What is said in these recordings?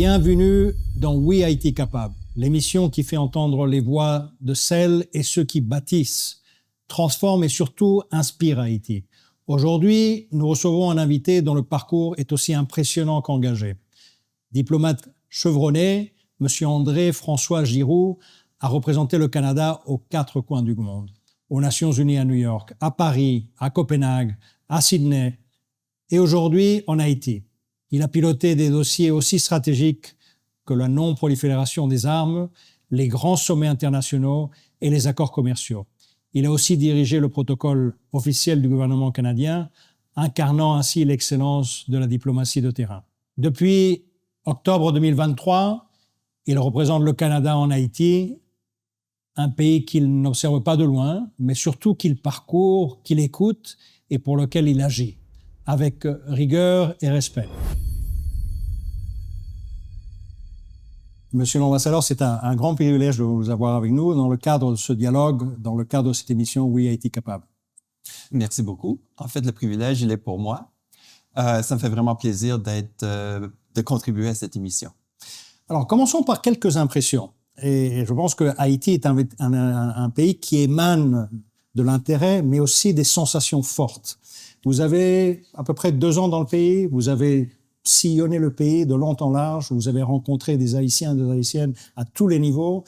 Bienvenue dans We Haïti Capable, l'émission qui fait entendre les voix de celles et ceux qui bâtissent, transforment et surtout inspirent Haïti. Aujourd'hui, nous recevons un invité dont le parcours est aussi impressionnant qu'engagé. Diplomate chevronné, M. André-François Giroux a représenté le Canada aux 4 coins du monde, aux Nations Unies à New York, à Paris, à Copenhague, à Sydney et aujourd'hui en Haïti. Il a piloté des dossiers aussi stratégiques que la non-prolifération des armes, les grands sommets internationaux et les accords commerciaux. Il a aussi dirigé le protocole officiel du gouvernement canadien, incarnant ainsi l'excellence de la diplomatie de terrain. Depuis octobre 2023, il représente le Canada en Haïti, un pays qu'il n'observe pas de loin, mais surtout qu'il parcourt, qu'il écoute et pour lequel il agit, avec rigueur et respect. Monsieur l'ambassadeur, c'est un grand privilège de vous avoir avec nous dans le cadre de ce dialogue, dans le cadre de cette émission We Haïti Capable. Merci beaucoup. En fait, le privilège, il est pour moi. Ça me fait vraiment plaisir de contribuer à cette émission. Alors, commençons par quelques impressions. Et je pense que Haïti est un pays qui émane de l'intérêt, mais aussi des sensations fortes. Vous avez à peu près 2 ans dans le pays, vous avez sillonné le pays de long en large, vous avez rencontré des Haïtiens et des Haïtiennes à tous les niveaux.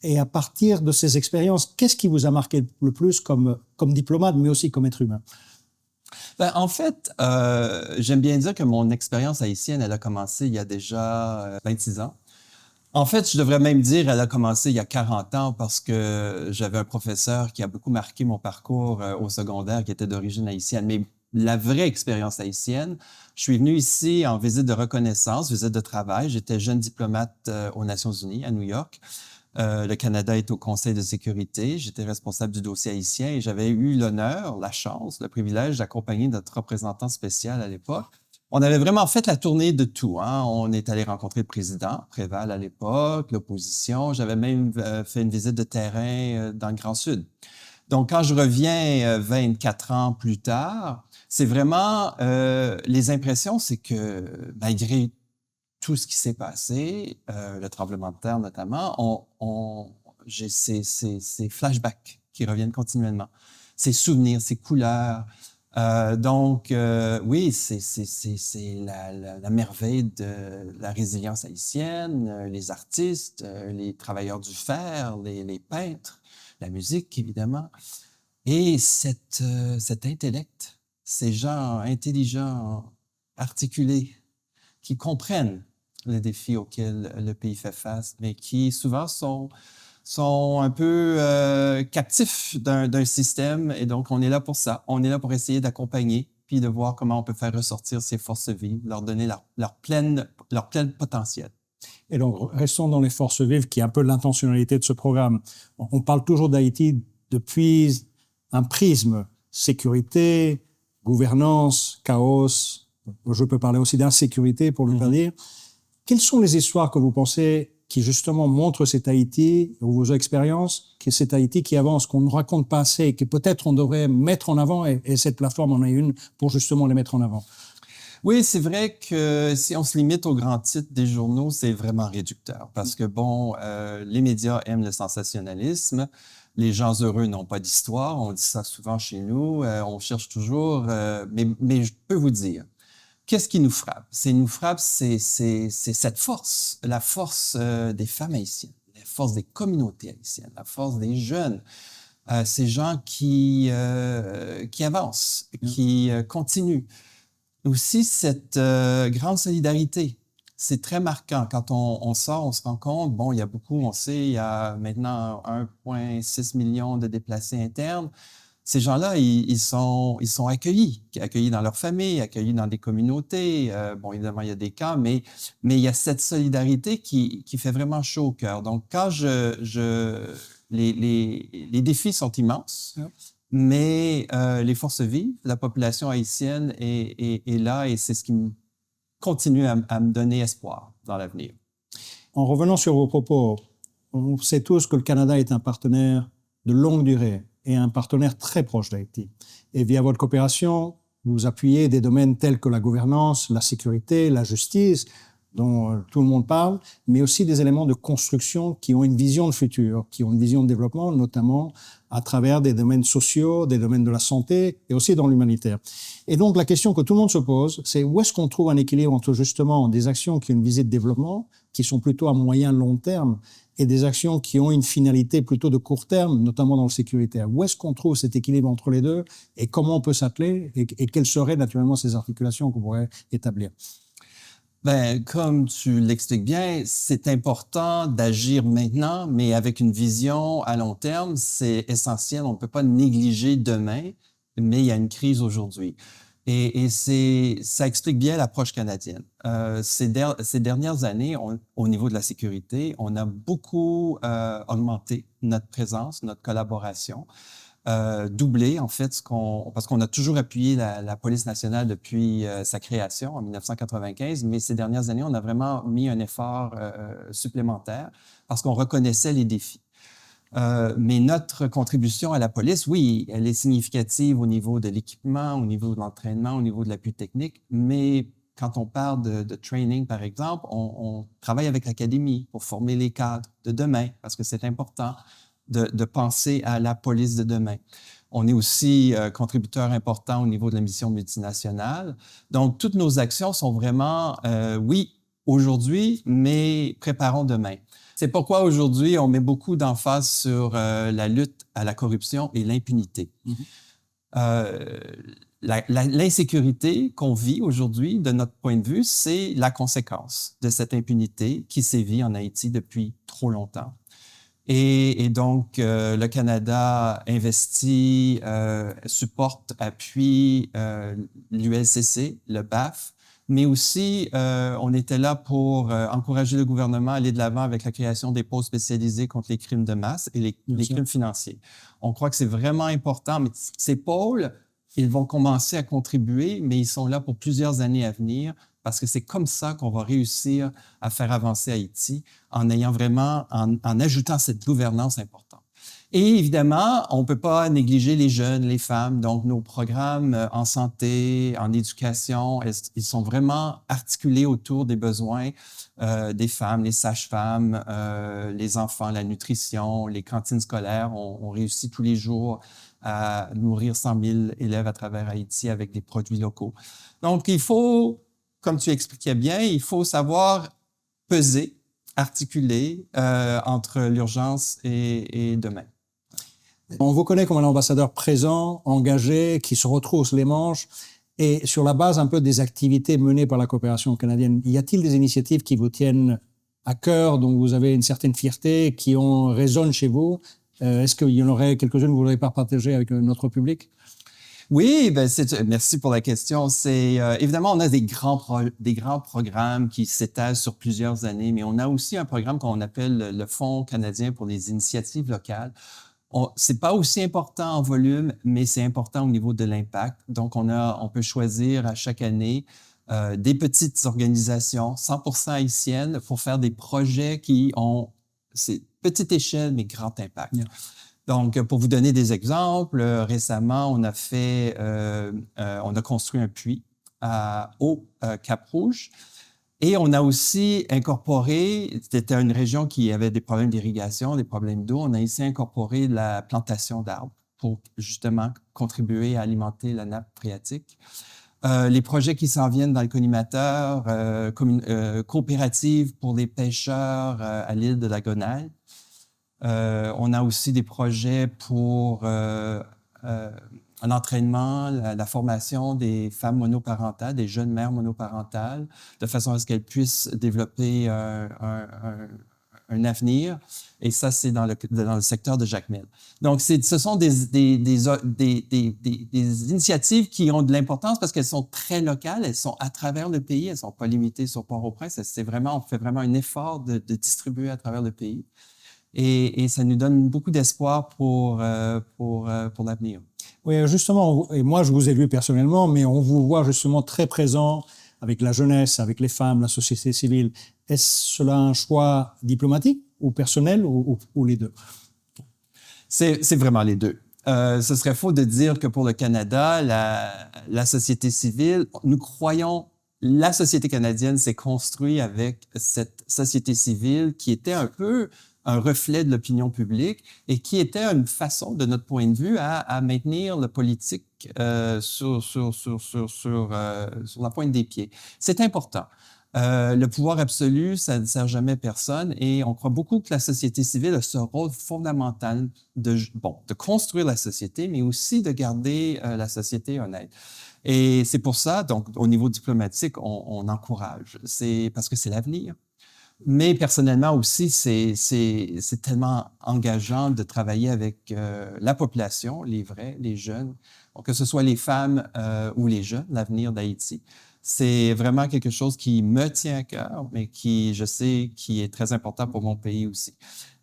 Et à partir de ces expériences, qu'est-ce qui vous a marqué le plus comme diplomate, mais aussi comme être humain? En fait, j'aime bien dire que mon expérience haïtienne, elle a commencé il y a déjà 26 ans. En fait, je devrais même dire qu'elle a commencé il y a 40 ans parce que j'avais un professeur qui a beaucoup marqué mon parcours au secondaire qui était d'origine haïtienne. Mais la vraie expérience haïtienne, je suis venu ici en visite de reconnaissance, visite de travail. J'étais jeune diplomate aux Nations Unies à New York. Le Canada est au Conseil de sécurité. J'étais responsable du dossier haïtien et j'avais eu l'honneur, la chance, le privilège d'accompagner notre représentant spécial à l'époque. On avait vraiment fait la tournée de tout. On est allé rencontrer le président Préval à l'époque, l'opposition. J'avais même fait une visite de terrain dans le Grand Sud. Donc, quand je reviens 24 ans plus tard, c'est vraiment les impressions, c'est que malgré tout ce qui s'est passé, le tremblement de terre notamment, j'ai ces flashbacks qui reviennent continuellement, ces souvenirs, ces couleurs. Oui, c'est la merveille de la résilience haïtienne, les artistes, les travailleurs du fer, les peintres, la musique, évidemment. Et cet intellect, ces gens intelligents, articulés, qui comprennent les défis auxquels le pays fait face, mais qui souvent sont un peu captifs d'un système. Et donc, on est là pour ça. On est là pour essayer d'accompagner, puis de voir comment on peut faire ressortir ces forces vives, leur donner leur plein potentiel. Et donc, restons dans les forces vives, qui est un peu l'intentionnalité de ce programme. On parle toujours d'Haïti depuis un prisme sécurité, gouvernance, chaos. Je peux parler aussi d'insécurité, pour le dire. Quelles sont les histoires que vous pensez qui justement montrent cet Haïti, ou vos expériences, qui est cet Haïti qui avance, qu'on ne raconte pas assez, et que peut-être on devrait mettre en avant, et cette plateforme en est une pour justement les mettre en avant? Oui, c'est vrai que si on se limite aux grands titres des journaux, c'est vraiment réducteur. Parce que, les médias aiment le sensationnalisme. Les gens heureux n'ont pas d'histoire. On dit ça souvent chez nous. On cherche toujours. Mais je peux vous dire, qu'est-ce qui nous frappe? C'est cette force, la force des femmes haïtiennes, la force des communautés haïtiennes, la force des jeunes. Ces gens qui avancent, qui continuent. Aussi, cette grande solidarité, c'est très marquant. Quand on sort, on se rend compte, il y a beaucoup, on sait, il y a maintenant 1,6 million de déplacés internes. Ces gens-là, ils sont accueillis dans leur famille, accueillis dans des communautés. Évidemment, il y a des cas, mais il y a cette solidarité qui fait vraiment chaud au cœur. Donc, quand les défis sont immenses, mais les forces vives, la population haïtienne est là et c'est ce qui continue à me donner espoir dans l'avenir. En revenant sur vos propos, on sait tous que le Canada est un partenaire de longue durée et un partenaire très proche d'Haïti. Et via votre coopération, vous appuyez des domaines tels que la gouvernance, la sécurité, la justice, dont tout le monde parle, mais aussi des éléments de construction qui ont une vision de futur, qui ont une vision de développement, notamment à travers des domaines sociaux, des domaines de la santé et aussi dans l'humanitaire. Et donc, la question que tout le monde se pose, c'est où est-ce qu'on trouve un équilibre entre justement des actions qui ont une visée de développement, qui sont plutôt à moyen long terme, et des actions qui ont une finalité plutôt de court terme, notamment dans le sécuritaire. Où est-ce qu'on trouve cet équilibre entre les deux et comment on peut s'atteler et quelles seraient naturellement ces articulations qu'on pourrait établir? Ben, comme tu l'expliques bien, c'est important d'agir maintenant, mais avec une vision à long terme, c'est essentiel. On ne peut pas négliger demain, mais il y a une crise aujourd'hui. Et ça explique bien l'approche canadienne. Ces dernières années, au niveau de la sécurité, on a beaucoup augmenté notre présence, notre collaboration. Doublé, en fait, parce qu'on a toujours appuyé la police nationale depuis sa création en 1995, mais ces dernières années, on a vraiment mis un effort supplémentaire parce qu'on reconnaissait les défis. Mais notre contribution à la police, oui, elle est significative au niveau de l'équipement, au niveau de l'entraînement, au niveau de l'appui technique, mais quand on parle de training, par exemple, on travaille avec l'académie pour former les cadres de demain, parce que c'est important de penser à la police de demain. On est aussi contributeur important au niveau de la mission multinationale. Donc, toutes nos actions sont vraiment, oui, aujourd'hui, mais préparons demain. C'est pourquoi aujourd'hui, on met beaucoup d'emphase sur la lutte à la corruption et l'impunité. L'insécurité qu'on vit aujourd'hui, de notre point de vue, c'est la conséquence de cette impunité qui sévit en Haïti depuis trop longtemps. Et donc, le Canada investit, supporte, appuie l'ULCC, le BAF, mais aussi, on était là pour encourager le gouvernement à aller de l'avant avec la création des pôles spécialisés contre les crimes de masse et les crimes financiers. On croit que c'est vraiment important, mais ces pôles, ils vont commencer à contribuer, mais ils sont là pour plusieurs années à venir parce que c'est comme ça qu'on va réussir à faire avancer Haïti en ayant vraiment, en ajoutant cette gouvernance importante. Et évidemment, on ne peut pas négliger les jeunes, les femmes. Donc, nos programmes en santé, en éducation, ils sont vraiment articulés autour des besoins des femmes, les sages-femmes, les enfants, la nutrition, les cantines scolaires. On réussit tous les jours à nourrir 100 000 élèves à travers Haïti avec des produits locaux. Donc, il faut, comme tu expliquais bien, il faut savoir peser, articuler entre l'urgence et demain. On vous connaît comme un ambassadeur présent, engagé, qui se retrousse les manches. Et sur la base un peu des activités menées par la coopération canadienne, y a-t-il des initiatives qui vous tiennent à cœur, dont vous avez une certaine fierté, qui résonnent chez vous? Est-ce qu'il y en aurait quelques-unes que vous ne voudriez pas partager avec notre public? Oui, ben merci pour la question. C'est évidemment, on a des grands programmes qui s'étalent sur plusieurs années, mais on a aussi un programme qu'on appelle le Fonds canadien pour les initiatives locales. C'est pas aussi important en volume, mais c'est important au niveau de l'impact. Donc, on peut choisir à chaque année des petites organisations 100% haïtiennes pour faire des projets qui ont petite échelle, mais grand impact. Yeah. Donc, pour vous donner des exemples, récemment, on a construit un puits au Cap-Rouge et on a aussi incorporé, c'était une région qui avait des problèmes d'irrigation, des problèmes d'eau, on a ici incorporé la plantation d'arbres pour justement contribuer à alimenter la nappe phréatique. Les projets qui s'en viennent dans le collimateur, coopératives pour les pêcheurs à l'île de la Gonâle. On a aussi des projets pour l'entraînement, la formation des femmes monoparentales, des jeunes mères monoparentales, de façon à ce qu'elles puissent développer un avenir. Et ça, c'est dans le secteur de Jacmel. Donc, ce sont des initiatives qui ont de l'importance parce qu'elles sont très locales, elles sont à travers le pays, elles ne sont pas limitées sur Port-au-Prince. On fait vraiment un effort de distribuer à travers le pays. Et ça nous donne beaucoup d'espoir pour l'avenir. Oui, justement, et moi je vous ai vu personnellement, mais on vous voit justement très présent avec la jeunesse, avec les femmes, la société civile. Est-ce cela un choix diplomatique ou personnel ou les deux? C'est vraiment les deux. Ce serait faux de dire que pour le Canada, la société civile, nous croyons la société canadienne s'est construite avec cette société civile qui était un peu un reflet de l'opinion publique et qui était une façon, de notre point de vue, à maintenir le politique sur la pointe des pieds. C'est important. Le pouvoir absolu, ça ne sert jamais personne et on croit beaucoup que la société civile a ce rôle fondamental de construire la société, mais aussi de garder la société honnête. Et c'est pour ça, donc, au niveau diplomatique, on encourage. C'est parce que c'est l'avenir. Mais personnellement aussi, c'est tellement engageant de travailler avec la population, les vrais, les jeunes, que ce soit les femmes ou les jeunes, l'avenir d'Haïti. C'est vraiment quelque chose qui me tient à cœur, mais qui, je sais, qui est très important pour mon pays aussi.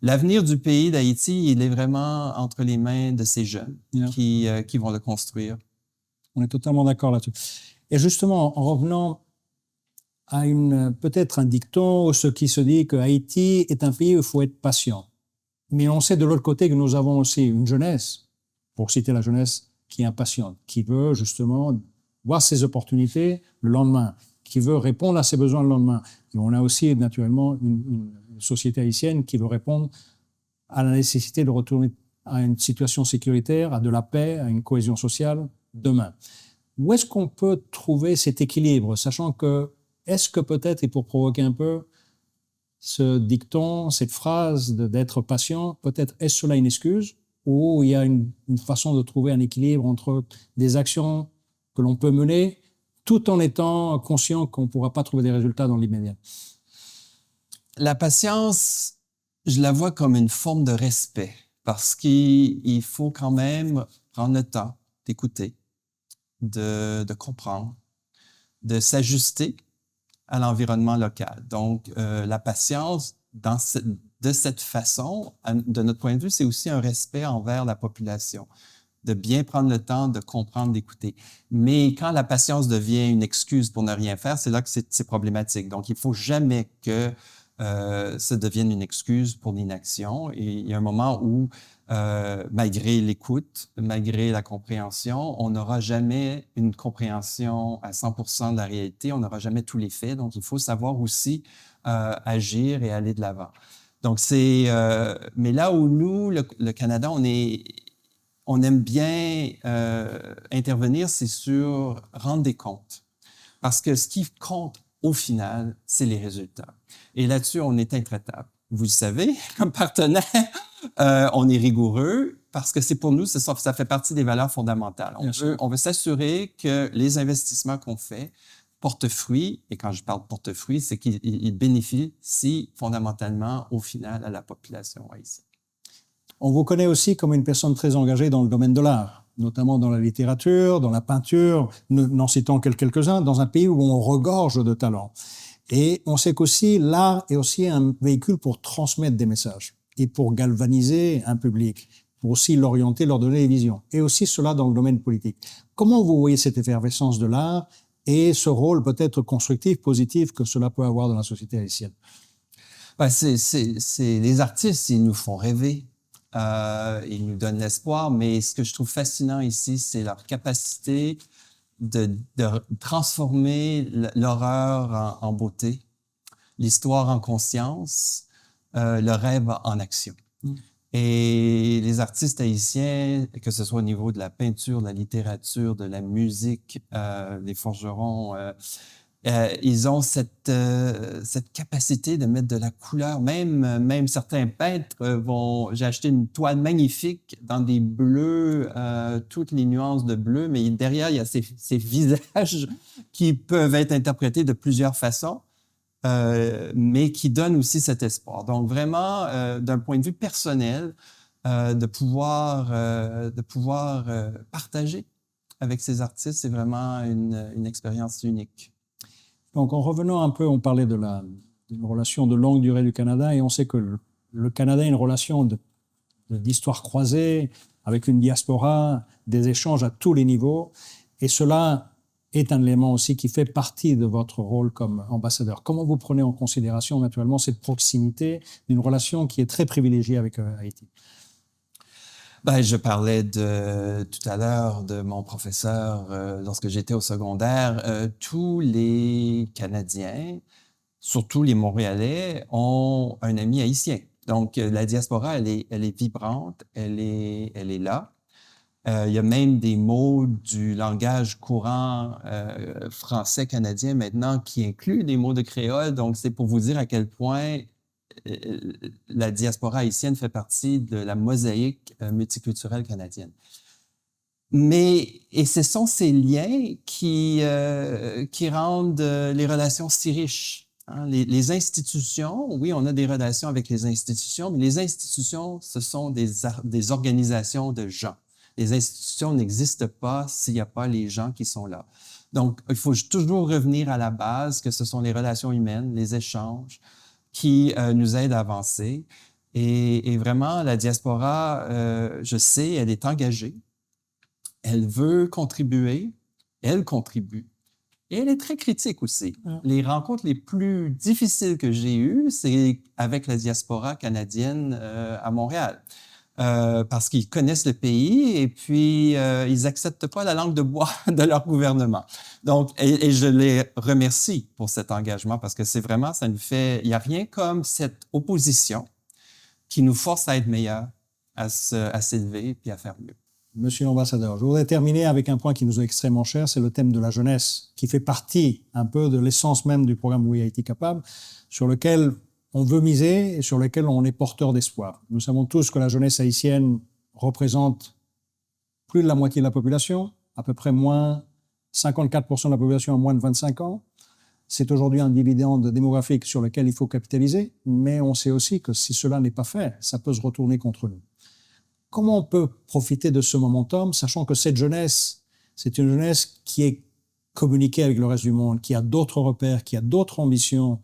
L'avenir du pays d'Haïti, il est vraiment entre les mains de ces jeunes qui vont le construire. On est totalement d'accord là-dessus. Et justement, en revenant à peut-être un dicton, ce qui se dit que Haïti est un pays où il faut être patient. Mais on sait de l'autre côté que nous avons aussi une jeunesse, pour citer la jeunesse, qui est impatiente, qui veut justement voir ses opportunités le lendemain, qui veut répondre à ses besoins le lendemain. Et on a aussi naturellement une société haïtienne qui veut répondre à la nécessité de retourner à une situation sécuritaire, à de la paix, à une cohésion sociale demain. Où est-ce qu'on peut trouver cet équilibre, sachant que est-ce que peut-être, et pour provoquer un peu, ce dicton, cette phrase d'être patient, peut-être est-ce cela une excuse ou il y a une façon de trouver un équilibre entre des actions que l'on peut mener tout en étant conscient qu'on ne pourra pas trouver des résultats dans l'immédiat? La patience, je la vois comme une forme de respect parce qu'il faut quand même prendre le temps d'écouter, de comprendre, de s'ajuster à l'environnement local. Donc, la patience, de cette façon, de notre point de vue, c'est aussi un respect envers la population, de bien prendre le temps de comprendre, d'écouter. Mais quand la patience devient une excuse pour ne rien faire, c'est là que c'est problématique. Donc, il ne faut jamais que ça devienne une excuse pour l'inaction. Et il y a un moment où, malgré l'écoute, malgré la compréhension, on n'aura jamais une compréhension à 100% de la réalité, on n'aura jamais tous les faits. Donc, il faut savoir aussi agir et aller de l'avant. Donc, mais là où nous, le Canada, on aime bien intervenir, c'est sur rendre des comptes. Parce que ce qui compte au final, c'est les résultats. Et là-dessus, on est intraitable. Vous le savez, comme partenaire, on est rigoureux parce que c'est pour nous, ça fait partie des valeurs fondamentales. On veut s'assurer que les investissements qu'on fait portent fruit. Et quand je parle porte-fruit, c'est qu'ils bénéficient fondamentalement au final à la population haïtienne. On vous connaît aussi comme une personne très engagée dans le domaine de l'art, notamment dans la littérature, dans la peinture, n'en citant que quelques-uns, dans un pays où on regorge de talents. Et on sait qu'aussi l'art est aussi un véhicule pour transmettre des messages et pour galvaniser un public, pour aussi l'orienter, leur donner des visions. Et aussi cela dans le domaine politique. Comment vous voyez cette effervescence de l'art et ce rôle peut-être constructif, positif que cela peut avoir dans la société haïtienne? Les artistes, ils nous font rêver. Ils nous donnent l'espoir, mais ce que je trouve fascinant ici, c'est leur capacité de transformer l'horreur en beauté, l'histoire en conscience, le rêve en action. Et les artistes haïtiens, que ce soit au niveau de la peinture, de la littérature, de la musique, des forgerons, ils ont cette capacité de mettre de la couleur. Même certains peintres j'ai acheté une toile magnifique dans des bleus, toutes les nuances de bleu, mais derrière, il y a ces visages qui peuvent être interprétés de plusieurs façons, mais qui donnent aussi cet espoir. Donc vraiment, d'un point de vue personnel, de pouvoir partager avec ces artistes, c'est vraiment une expérience unique. Donc, en revenant un peu, on parlait d'une relation de longue durée du Canada et on sait que le Canada a une relation d'histoire croisée avec une diaspora, des échanges à tous les niveaux. Et cela est un élément aussi qui fait partie de votre rôle comme ambassadeur. Comment vous prenez en considération naturellement cette proximité d'une relation qui est très privilégiée avec Haïti? Ben, je parlais tout à l'heure de mon professeur lorsque j'étais au secondaire. Tous les Canadiens, surtout les Montréalais, ont un ami haïtien. Donc, la diaspora, elle est vibrante, elle est là. Il y a même des mots du langage courant français canadien maintenant qui incluent des mots de créole. Donc, c'est pour vous dire à quel point la diaspora haïtienne fait partie de la mosaïque multiculturelle canadienne. Et ce sont ces liens qui rendent les relations si riches. Hein. Les institutions, oui, on a des relations avec les institutions, mais les institutions, ce sont des organisations de gens. Les institutions n'existent pas s'il n'y a pas les gens qui sont là. Donc, il faut toujours revenir à la base, que ce sont les relations humaines, les échanges, qui nous aident à avancer. Et vraiment, la diaspora, je sais, elle est engagée. Elle veut contribuer, elle contribue. Et elle est très critique aussi. Les rencontres les plus difficiles que j'ai eues, c'est avec la diaspora canadienne à Montréal. Parce qu'ils connaissent le pays et puis ils acceptent pas la langue de bois de leur gouvernement. Donc, et je les remercie pour cet engagement parce que c'est vraiment, ça nous fait, il n'y a rien comme cette opposition qui nous force à être meilleurs, à s'élever puis à faire mieux. Monsieur l'ambassadeur, je voudrais terminer avec un point qui nous est extrêmement cher, c'est le thème de la jeunesse, qui fait partie un peu de l'essence même du programme We IT Capable, sur lequel on veut miser et sur lequel on est porteur d'espoir. Nous savons tous que la jeunesse haïtienne représente plus de la moitié de la population, à peu près moins 54% de la population a moins de 25 ans. C'est aujourd'hui un dividende démographique sur lequel il faut capitaliser, mais on sait aussi que si cela n'est pas fait, ça peut se retourner contre nous. Comment on peut profiter de ce momentum, sachant que cette jeunesse, c'est une jeunesse qui est communiquée avec le reste du monde, qui a d'autres repères, qui a d'autres ambitions,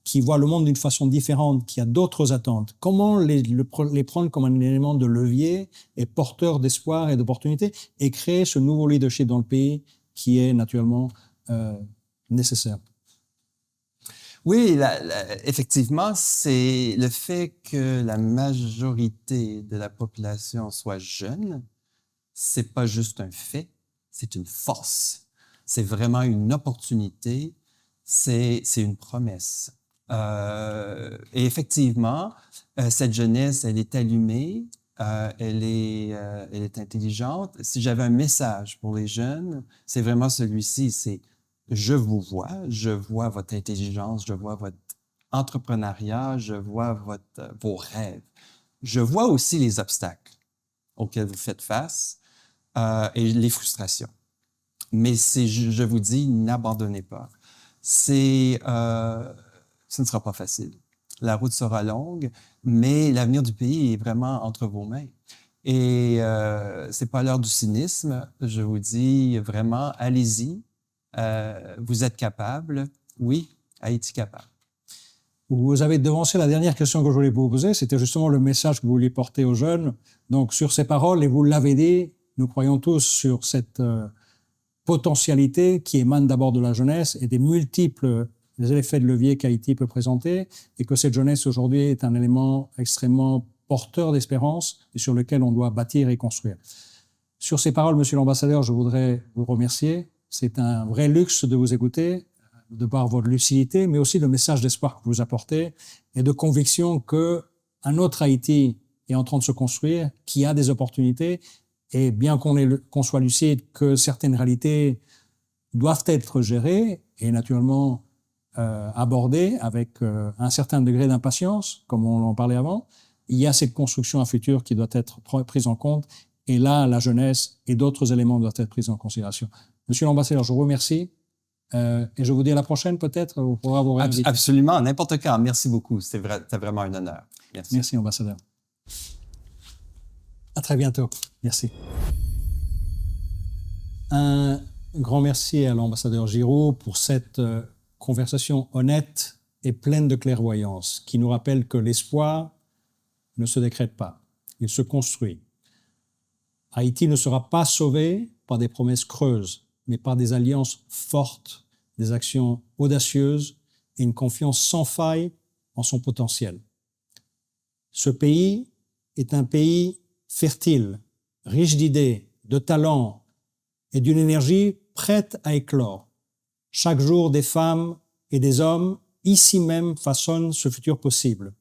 qui voit le monde d'une façon différente, qui a d'autres attentes. Comment les prendre comme un élément de levier et porteur d'espoir et d'opportunité et créer ce nouveau leadership dans le pays qui est naturellement nécessaire? Oui, effectivement, c'est le fait que la majorité de la population soit jeune, c'est pas juste un fait, c'est une force. C'est vraiment une opportunité, c'est une promesse. Et effectivement, cette jeunesse, elle est allumée, elle est intelligente. Si j'avais un message pour les jeunes, c'est vraiment celui-ci, c'est je vous je vois votre intelligence, je vois votre entrepreneuriat, je vois vos rêves. Je vois aussi les obstacles auxquels vous faites face et les frustrations. Mais je vous dis, n'abandonnez pas. Ce ne sera pas facile. La route sera longue, mais l'avenir du pays est vraiment entre vos mains. Et c'est pas l'heure du cynisme. Je vous dis vraiment, allez-y. Vous êtes capable. Oui, Haïti capable. Vous avez devancé la dernière question que je voulais vous poser. C'était justement le message que vous vouliez porter aux jeunes. Donc, sur ces paroles, et vous l'avez dit, nous croyons tous sur cette potentialité qui émane d'abord de la jeunesse et des multiples effets de levier qu'Haïti peut présenter, et que cette jeunesse aujourd'hui est un élément extrêmement porteur d'espérance et sur lequel on doit bâtir et construire. Sur ces paroles, Monsieur l'ambassadeur, je voudrais vous remercier. C'est un vrai luxe de vous écouter, de par votre lucidité, mais aussi le message d'espoir que vous apportez et de conviction qu'un autre Haïti est en train de se construire, qui a des opportunités, et bien qu'on soit lucide que certaines réalités doivent être gérées et naturellement abordées avec un certain degré d'impatience, comme on en parlait avant, il y a cette construction à futur qui doit être prise en compte, et là, la jeunesse et d'autres éléments doivent être pris en considération. Monsieur l'ambassadeur, je vous remercie et je vous dis à la prochaine peut-être, on pourra vous réinviter. Absolument, n'importe quand. Merci beaucoup, c'était vraiment un honneur. Merci. Merci, ambassadeur. À très bientôt. Merci. Un grand merci à l'ambassadeur Giroux pour cette conversation honnête et pleine de clairvoyance qui nous rappelle que l'espoir ne se décrète pas, il se construit. Haïti ne sera pas sauvé par des promesses creuses, mais par des alliances fortes, des actions audacieuses et une confiance sans faille en son potentiel. Ce pays est un pays fertile, riche d'idées, de talents et d'une énergie prête à éclore. Chaque jour, des femmes et des hommes, ici même, façonnent ce futur possible.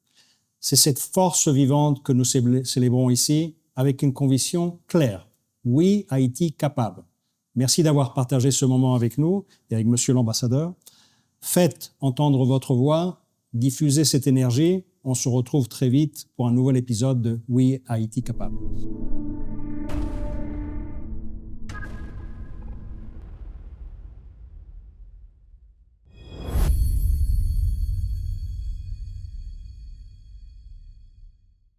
C'est cette force vivante que nous célébrons ici avec une conviction claire. Oui, Haïti capable. Merci d'avoir partagé ce moment avec nous et avec Monsieur l'ambassadeur. Faites entendre votre voix, diffusez cette énergie. On se retrouve très vite pour un nouvel épisode de Oui, Haïti capable.